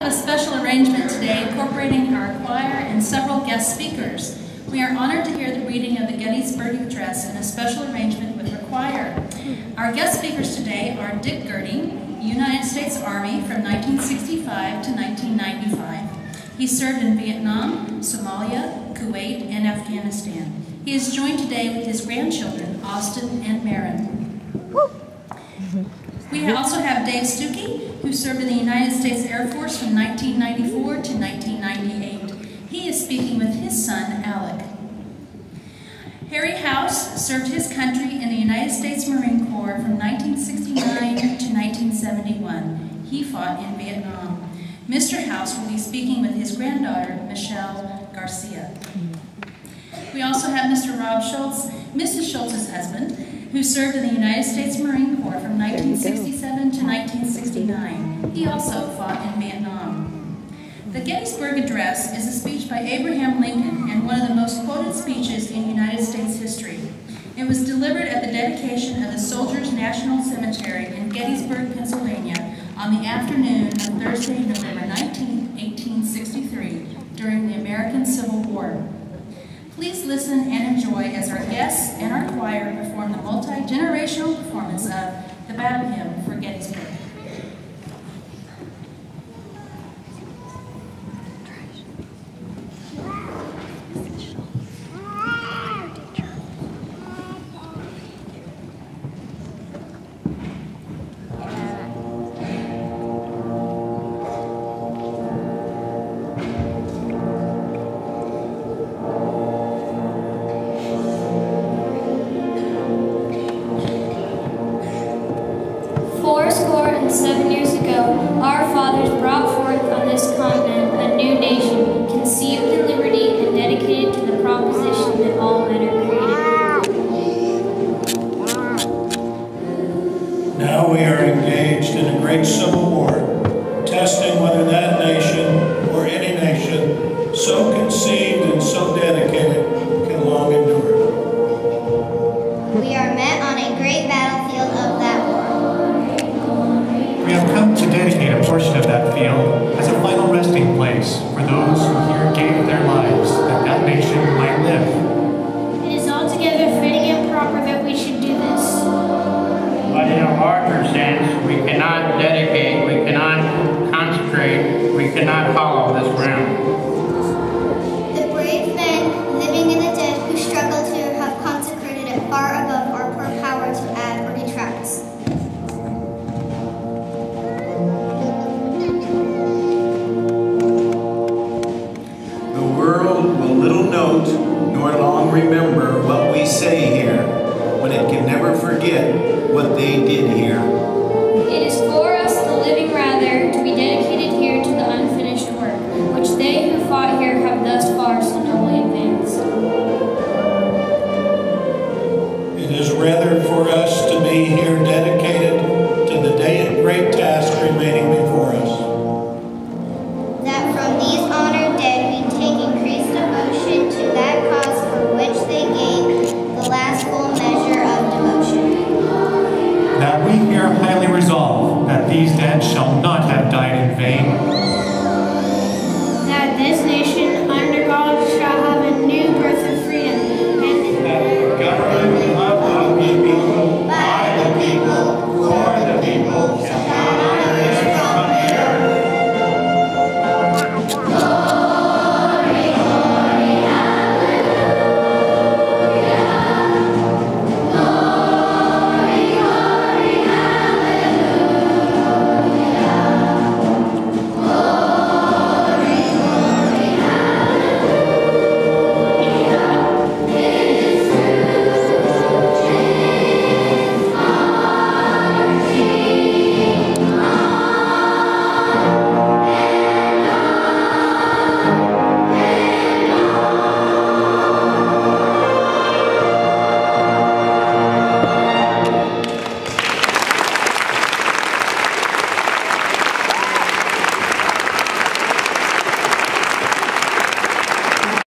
A special arrangement today incorporating our choir and several guest speakers. We are honored to hear the reading of the Gettysburg Address in a special arrangement with our choir. Our guest speakers today are Dick Girding, United States Army from 1965 to 1995. He served in Vietnam, Somalia, Kuwait, and Afghanistan. He is joined today with his grandchildren, Austin and Maryn. We also have Dave Stuckey, who served in the United States Air Force from 1994 to 1998. He is speaking with his son, Alec. Harry House served his country in the United States Marine Corps from 1969 to 1971. He fought in Vietnam. Mr. House will be speaking with his granddaughter, Michelle Garcia. We also have Mr. Rob Schultz, Mrs. Schultz's husband, who served in the United States Marine Corps from 1967 to 1969. He also fought in Vietnam. The Gettysburg Address is a speech by Abraham Lincoln and one of the most quoted speeches in United States history. It was delivered at the dedication of the Soldiers' National Cemetery in Gettysburg, Pennsylvania on the afternoon of Thursday, November 19, 1863, during the American Civil War. Please listen and enjoy as our guests and our choir perform the multi-generational performance of the Battle Hymn for Gettysburg. Fourscore-and-7 years ago, our fathers brought forth on this continent a new nation, conceived in liberty and dedicated to the proposition that all men are created. Now we are engaged in a great civil war, testing whether that nation, or any nation, so conceived and so dedicated, can long endure. We are met on a great battlefield of that war. We have come to dedicate a portion of that field as a final resting place for those who here gave their lives that that nation might live. It is altogether fitting and proper that we should do this. But in a larger sense, we cannot dedicate, we cannot consecrate, we cannot hallow this ground. The brave men, living and the dead, who struggle to have consecrated it far above our poor power to add or detract. Nor long remember what we say here, when it can never forget what they did here. It is for us, the living rather, to be dedicated here to the unfinished work, which they who fought here have thus far so nobly advanced. It is rather for us to be here dedicated to the great task remaining before us. That from these honored dead we take increased devotion to that cause for which they gave the last full measure of devotion. That we here highly resolve that these dead shall not have died in vain. That this nation